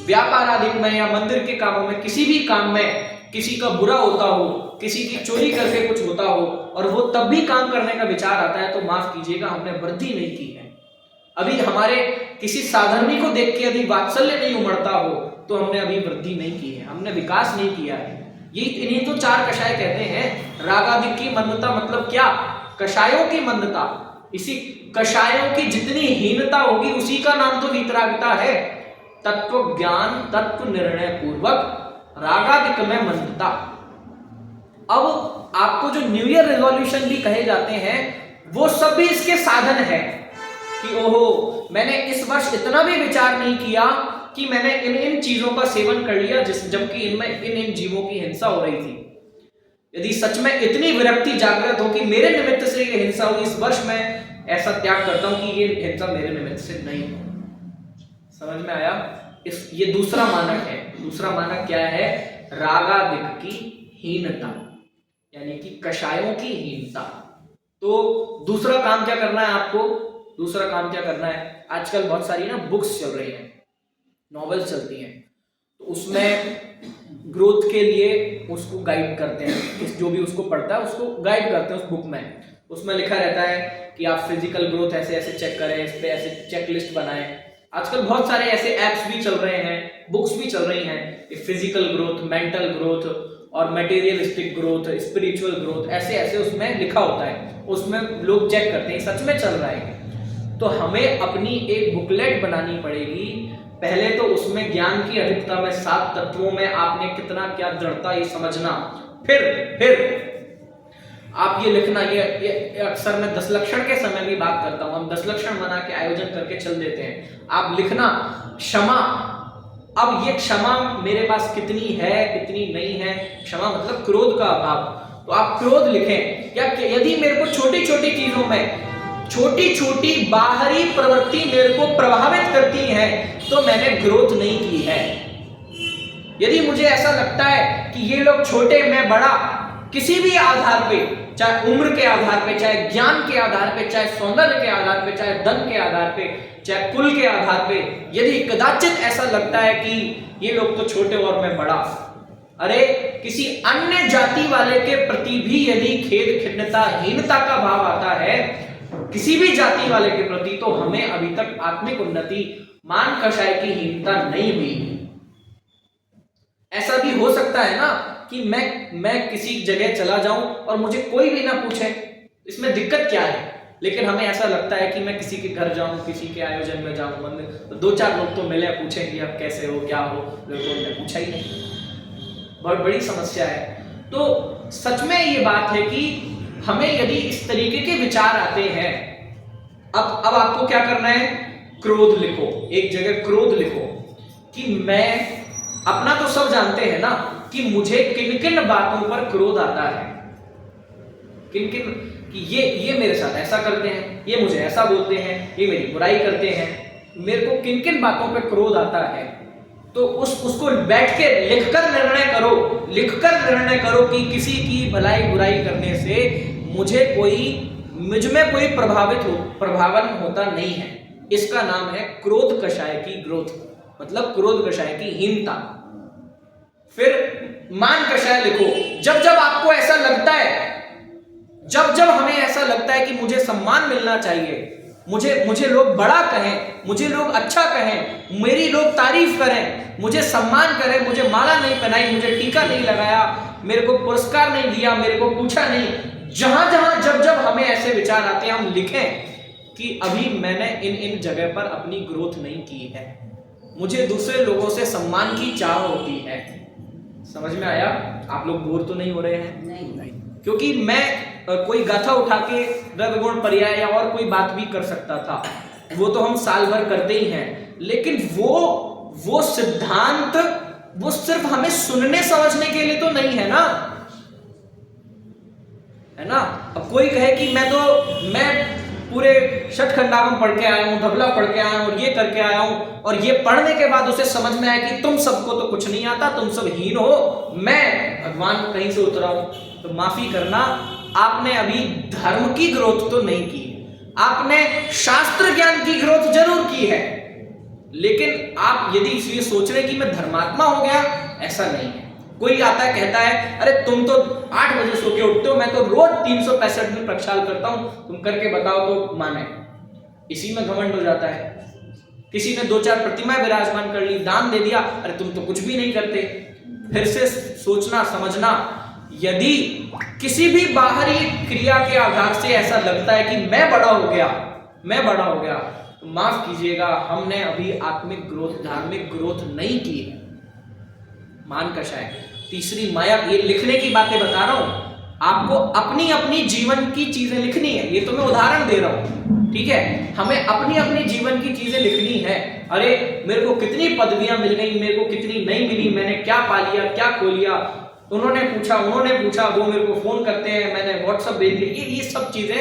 व्यापार आदि में या मंदिर के कामों में, किसी भी काम में किसी का बुरा होता हो, किसी की चोरी करके कुछ होता हो और वो तब भी काम करने का विचार आता है, तो माफ कीजिएगा, हमने वृद्धि नहीं की है। अभी हमारे किसी साधर्मी को देख के यदि वात्सल्य नहीं उमड़ता हो तो हमने अभी वृद्धि नहीं की है, हमने विकास नहीं किया है। इन्हीं तो 4 कषाय कहते हैं। रागादिक की मंदता मतलब क्या? कषायों की मंदता। इसी कषायों की जितनी हीनता होगी उसी का नाम तो वीतरागिता है। तत्व ज्ञान, तत्व निर्णय पूर्वक रागादिक में मंदता। अब आपको जो न्यू ईयर रेजोल्यूशन भी कहे जाते हैं, वो सब भी इसके साधन है कि ओहो, मैंने इस वर्ष इतना भी विचार नहीं किया कि मैंने इन चीजों का सेवन कर लिया जबकि इनमें इन जीवों की हिंसा हो रही थी। यदि सच में इतनी विरक्ति जागृत हो कि मेरे निमित्त से ये हिंसा हुई, इस वर्ष मैं ऐसा त्याग करता हूं कि ये हिंसा मेरे निमित्त से नहीं हो। समझ में आया? ये दूसरा मानक है। दूसरा मानक क्या है? रागादिक की हीनता, यानी कि कषायों की हीनता। तो दूसरा काम क्या करना है आपको? दूसरा काम क्या करना है? आजकल बहुत सारी ना बुक्स चल रही हैं, नॉवेल्स चलती हैं, तो उसमें ग्रोथ के लिए उसको गाइड करते हैं। जो भी उसको पढ़ता है उसको गाइड करते हैं उस बुक में। उसमें लिखा रहता है कि आप फिजिकल ग्रोथ ऐसे ऐसे चेक करें, इस पे ऐसे चेक लिस्ट बनाएं, आजकल बहुत सारे ऐसे एप्स भी चल रहे हैं, बुक्स भी चल रही हैं, फिजिकल ग्रोथ, मेंटल ग्रोथ और मटेरियलिस्टिक ग्रोथ, स्पिरिचुअल ग्रोथ, ऐसे ऐसे उसमें लिखा होता है, उसमें लोग चेक करते हैं सच में चल रहा है। तो हमें अपनी एक बुकलेट बनानी पड़ेगी। पहले तो उसमें ज्ञान की अधिकता में 7 तत्वों में आपने कितना क्या जड़ता ये समझना, फिर आप ये लिखना। ये अक्सर मैं 10 लक्षण के समय भी बात करता हूं, हम 10 लक्षण बना के आयोजन करके चल देते हैं। आप लिखना क्षमा। अब ये क्षमा मेरे पास कितनी है कितनी नहीं है, क्षमा मतलब क्रोध का अभाव, तो आप क्रोध लिखें। या यदि मेरे को छोटी छोटी चीजों में छोटी छोटी बाहरी प्रवृत्ति मेरे को प्रभावित करती है तो मैंने ग्रोथ नहीं की है। यदि मुझे ऐसा लगता है कि ये लोग छोटे मैं बड़ा, किसी भी आधार पे, चाहे उम्र के आधार पे, चाहे ज्ञान के आधार पे, चाहे सौंदर्य के आधार पे, चाहे धन के आधार पे, चाहे कुल के आधार पे, यदि कदाचित ऐसा लगता है कि ये लोग तो छोटे और मैं बड़ा, अरे किसी अन्य जाति वाले के प्रति भी यदि खेद, खिन्नता, हीनता का भाव आता है किसी भी जाति वाले के प्रति, तो हमें अभी तक आत्मिक उन्नति, मान कषाय की हीनता नहीं हुई। ऐसा भी हो सकता है ना कि मैं किसी जगह चला जाऊं और मुझे कोई भी ना पूछे, इसमें दिक्कत क्या है, लेकिन हमें ऐसा लगता है कि मैं किसी के घर जाऊं, किसी के आयोजन में जाऊं, मंदिर, तो 2-4 लोग तो मिले, पूछेंगे आप कैसे हो, क्या हो, लोगों ने पूछा ही नहीं। बहुत बड़ी समस्या है। तो सच में ये बात है कि हमें यदि इस तरीके के विचार आते हैं, अब आपको क्या करना है, क्रोध लिखो, एक जगह क्रोध लिखो कि मैं, अपना तो सब जानते हैं ना कि मुझे किन किन बातों पर क्रोध आता है, किन किन, कि ये मेरे साथ ऐसा करते हैं, ये मुझे ऐसा बोलते हैं, ये मेरी बुराई करते हैं, मेरे को किन किन बातों पर क्रोध आता है। तो उसको बैठ के लिखकर निर्णय करो कि किसी की भलाई बुराई करने से मुझ में कोई प्रभावन होता नहीं है। इसका नाम है क्रोध कषाय की ग्रोथ, मतलब क्रोध कषाय की हीनता। फिर मान कषाय लिखो। जब जब आपको ऐसा लगता है, जब हमें ऐसा लगता है कि मुझे सम्मान मिलना चाहिए, मुझे लोग बड़ा कहें, मुझे लोग अच्छा कहें, मेरी लोग तारीफ करें, मुझे सम्मान करें, मुझे माला नहीं पहनाई, मुझे टीका नहीं लगाया, मेरे को पुरस्कार नहीं दिया, मेरे को पूछा नहीं, जहां जब हमें ऐसे विचार आते हैं, हम लिखें कि अभी मैंने इन जगह पर अपनी ग्रोथ नहीं की है, मुझे दूसरे लोगों से सम्मान की चाह होती है। समझ में आया? आप लोग बोर तो नहीं हो रहे हैं? नहीं। क्योंकि मैं कोई गाथा उठा के द्रव्य गुण पर्याय या और कोई बात भी कर सकता था, वो तो हम साल भर करते ही हैं, लेकिन वो सिद्धांत वो सिर्फ हमें सुनने समझने के लिए तो नहीं है ना, है ना। अब कोई कहे कि मैं पूरे षटखंडागम पढ़ के आया हूं, धबला पढ़ के आया हूं और ये करके आया हूं, और ये पढ़ने के बाद उसे समझ में आया कि तुम सबको तो कुछ नहीं आता, तुम सब हीन हो, मैं भगवान कहीं से उतरा हूं, तो माफी करना, आपने अभी धर्म की ग्रोथ तो नहीं की, आपने शास्त्र ज्ञान की ग्रोथ जरूर की है, लेकिन आप यदि इसलिए सोच रहे कि मैं धर्मात्मा हो गया, ऐसा नहीं है। कोई आता है कहता है अरे तुम तो 8 बजे सो के उठते हो, मैं तो रोज 365 दिन प्रक्षाल करता हूं, तुम करके बताओ तो माने। इसी में घमंड हो जाता है। किसी ने 2-4 प्रतिमाएं विराजमान कर ली, दान दे दिया, अरे तुम तो कुछ भी नहीं करते। फिर से सोचना समझना, यदि किसी भी बाहरी क्रिया के आधार से ऐसा लगता है कि मैं बड़ा हो गया, तो माफ कीजिएगा, हमने अभी आत्मिक ग्रोथ, धार्मिक ग्रोथ नहीं की है। मान कषाय। तीसरी माया, ये लिखने की बातें बता रहा हूं आपको, अपनी जीवन की चीजें लिखनी है, ये तो मैं उदाहरण दे रहा हूं, ठीक है। हमें अपनी जीवन की चीजें लिखनी है। अरे मेरे को कितनी पदवियां मिल गई, मेरे को कितनी नहीं मिली, मैंने क्या पा लिया, क्या खो लिया, उन्होंने पूछा, वो मेरे को फोन करते हैं, मैंने व्हाट्सएप भेज दिया, ये सब चीजें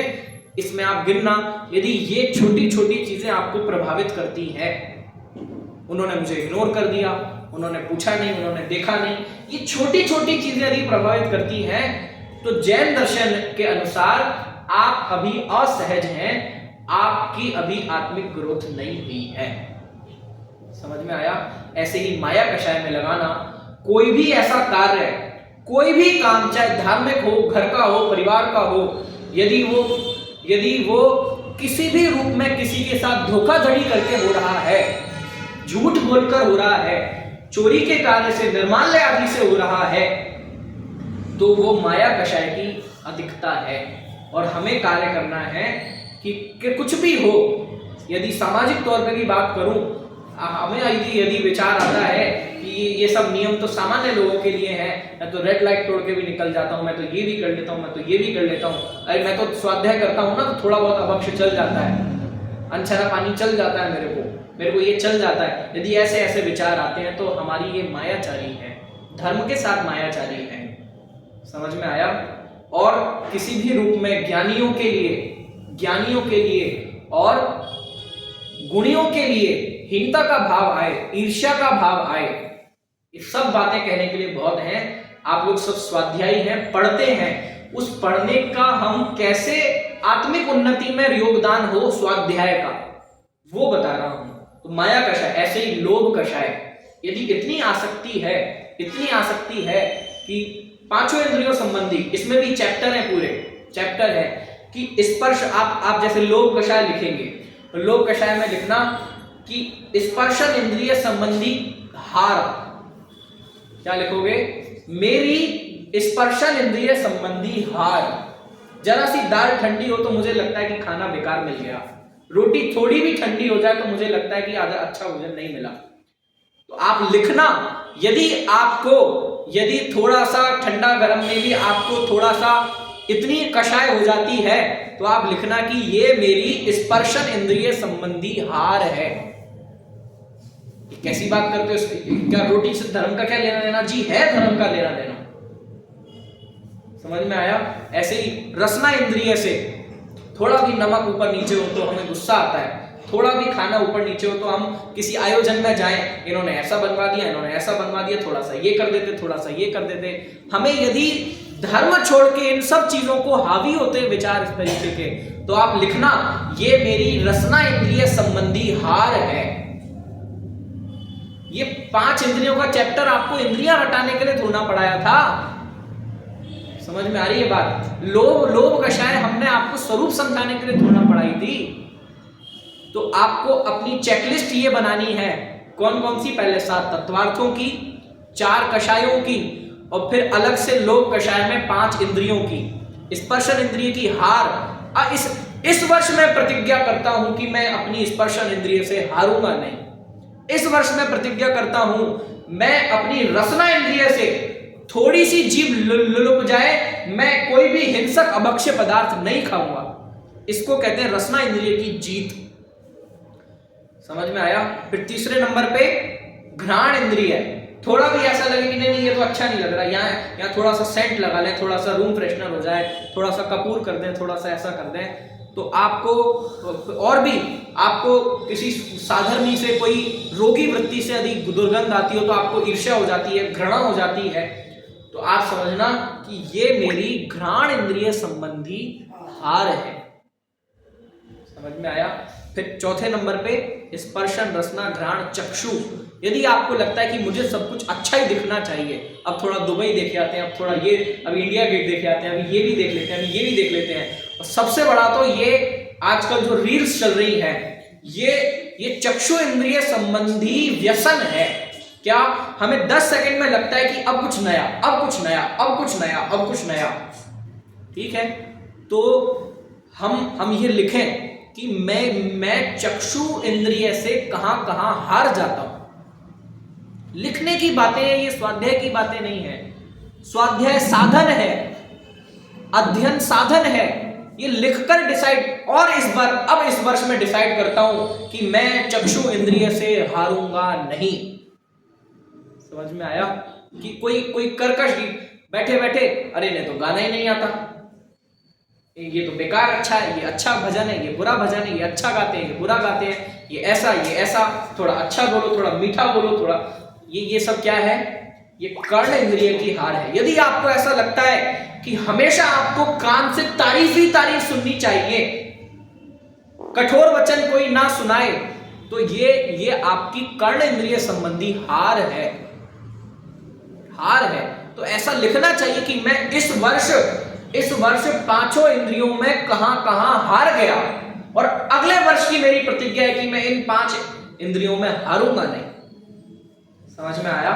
इसमें आप गिनना। यदि ये छोटी छोटी चीजें आपको प्रभावित करती है, उन्होंने मुझे इग्नोर कर दिया, उन्होंने पूछा नहीं, उन्होंने देखा नहीं, ये छोटी छोटी चीजें यदि प्रभावित करती हैं, तो जैन दर्शन के अनुसार आप अभी असहज हैं, आपकी अभी आत्मिक ग्रोथ नहीं हुई है। समझ में आया? ऐसे ही माया कषाय में लगाना। कोई भी ऐसा कार्य, कोई भी काम, चाहे धार्मिक हो, घर का हो, परिवार का हो, यदि वो किसी भी रूप में किसी के साथ धोखाधड़ी करके हो रहा है, झूठ बोलकर हो रहा है, चोरी के कार्य से, निर्माल्य आदि से हो रहा है, तो वो माया कषाय की अधिकता है। और हमें कार्य करना है कि कुछ भी हो, यदि सामाजिक तौर पे भी बात करूं, हमें यदि विचार आता है कि ये सब नियम तो सामान्य लोगों के लिए है, मैं तो रेड लाइट तोड़ के भी निकल जाता हूँ, मैं तो ये भी कर लेता हूँ, मैं तो ये भी कर लेता हूँ, अरे मैं तो स्वाध्याय करता हूँ ना, तो थोड़ा बहुत अभक्ष चल जाता है, अनछना पानी चल जाता है, मेरे को ये चल जाता है। यदि ऐसे ऐसे विचार आते हैं तो हमारी ये मायाचारी है, धर्म के साथ मायाचारी है। समझ में आया? और किसी भी रूप में ज्ञानियों के लिए और गुणियों के लिए हीनता का भाव आए, ईर्ष्या का भाव आए, ये सब बातें कहने के लिए बहुत हैं। आप लोग सब स्वाध्यायी हैं, पढ़ते हैं, उस पढ़ने का हम कैसे आत्मिक उन्नति में योगदान हो स्वाध्याय का, वो बता रहा हूं। तो माया कषाय, ऐसे ही लोभ कषाय, यदि इतनी आसक्ति है कि पांचों इंद्रियों संबंधी, इसमें भी चैप्टर है, पूरे चैप्टर है कि स्पर्श, आप जैसे लोभ कषाय लिखेंगे, लोभ कषाय में लिखना कि स्पर्शन इंद्रिय संबंधी हार, क्या लिखोगे? मेरी स्पर्शन इंद्रिय संबंधी हार। जरा सी दाल ठंडी हो तो मुझे लगता है कि खाना बेकार मिल गया, रोटी थोड़ी भी ठंडी हो जाए तो मुझे लगता है कि आधा अच्छा भोजन नहीं मिला। तो आप लिखना, यदि थोड़ा सा ठंडा गर्म में भी आपको थोड़ा सा इतनी कषाय हो जाती है, तो आप लिखना कि ये मेरी स्पर्शन इंद्रिय संबंधी हार है। कैसी बात करते हो? क्या रोटी से धर्म का क्या लेना देना? जी है, धर्म का लेना देना। समझ में आया? ऐसे ही रसना इंद्रिय से थोड़ा भी नमक ऊपर नीचे हो तो हमें गुस्सा आता है, थोड़ा भी खाना ऊपर नीचे हो तो हम किसी आयोजन में जाएं, इन्होंने ऐसा बनवा दिया, इन्होंने ऐसा बनवा दिया, थोड़ा सा ये कर देते, थोड़ा सा ये कर देते। हमें यदि धर्म छोड़ के इन सब चीजों को हावी होते विचार इस तरीके के, तो आप लिखना ये मेरी रसना इंद्रिय संबंधी हार है। ये 5 इंद्रियों का चैप्टर आपको इंद्रियां हटाने के लिए ढूंढना पड़ाया था। समझ में आ रही है बात? लोभ कषाय हमने आपको स्वरूप समझाने के लिए ढूंढना पड़ाई थी। तो आपको अपनी चेकलिस्ट ये बनानी है, कौन कौन सी? पहले 7 तत्वार्थों की, 4 कषायों की, और फिर अलग से लोभ कषाय में 5 इंद्रियों की, स्पर्शन इंद्रिय की हार। इस वर्ष मैं प्रतिज्ञा करता हूं कि मैं अपनी स्पर्शन इंद्रिय से हारूंगा नहीं। इस वर्ष मैं प्रतिज्ञा करता हूं मैं अपनी रसना इंद्रिय से थोड़ी सी जीभ लुलुप जाए, मैं कोई भी हिंसक अभक्ष्य पदार्थ नहीं खाऊंगा। इसको कहते हैं रसना इंद्रिय की जीत। समझ में आया? फिर तीसरे नंबर पे घ्राण इंद्रिय। थोड़ा भी ऐसा लगे कि नहीं ये तो अच्छा नहीं लग रहा, यहाँ थोड़ा सा सेंट लगा लें, थोड़ा सा रूम फ्रेशनर हो जाए, थोड़ा सा कपूर कर दें, थोड़ा सा ऐसा कर दें, तो आपको और भी आपको किसी साधर्मी से कोई रोगी वृत्ति से यदि दुर्गंध आती हो तो आपको ईर्ष्या हो जाती है, घृणा हो जाती है, तो आप समझना कि ये मेरी घ्राण इंद्रिय संबंधी हार है। समझ में आया? फिर चौथे नंबर पे स्पर्शन, रसना, घ्राण, चक्षु। यदि आपको लगता है कि मुझे सब कुछ अच्छा ही दिखना चाहिए, अब थोड़ा दुबई देखे आते हैं, अब थोड़ा ये, अब इंडिया गेट देखे आते हैं, अभी ये भी देख लेते हैं, अभी ये भी देख लेते हैं, और सबसे बड़ा तो ये आजकल जो रील्स चल रही है, ये चक्षु इंद्रिय संबंधी व्यसन है। क्या हमें 10 सेकंड में लगता है कि अब कुछ नया, अब कुछ नया, अब कुछ नया, अब कुछ नया। ठीक है, तो हम ये लिखें कि मैं चक्षु इंद्रिय से कहां कहां हार जाता हूं। लिखने की बातें हैं, ये स्वाध्याय की बातें नहीं है। स्वाध्याय साधन है, अध्ययन साधन है। ये लिखकर डिसाइड, और इस वर्ष में डिसाइड करता हूं कि मैं चक्षु इंद्रिय से हारूंगा नहीं। समझ में आया? कि कोई कर्कश बैठे बैठे, अरे इन्हें तो गाना ही नहीं आता, ये तो बेकार अच्छा है, ये अच्छा भजन है, ये बुरा भजन है, ये अच्छा गाते हैं, ये बुरा गाते हैं, ये ऐसा, थोड़ा अच्छा बोलो, थोड़ा मीठा बोलो, थोड़ा ये सब क्या है? ये कर्ण इंद्रिय की हार है। यदि आपको ऐसा लगता है कि हमेशा आपको कान से तारीफ ही तारीफ सुननी चाहिए, कठोर वचन कोई ना सुनाए, तो ये आपकी कर्ण इंद्रिय संबंधी हार है। तो ऐसा लिखना चाहिए कि मैं इस वर्ष 5 इंद्रियों में कहां कहां हार गया, और अगले वर्ष की मेरी प्रतिज्ञा है कि मैं इन 5 इंद्रियों में हारूंगा नहीं। समझ में आया?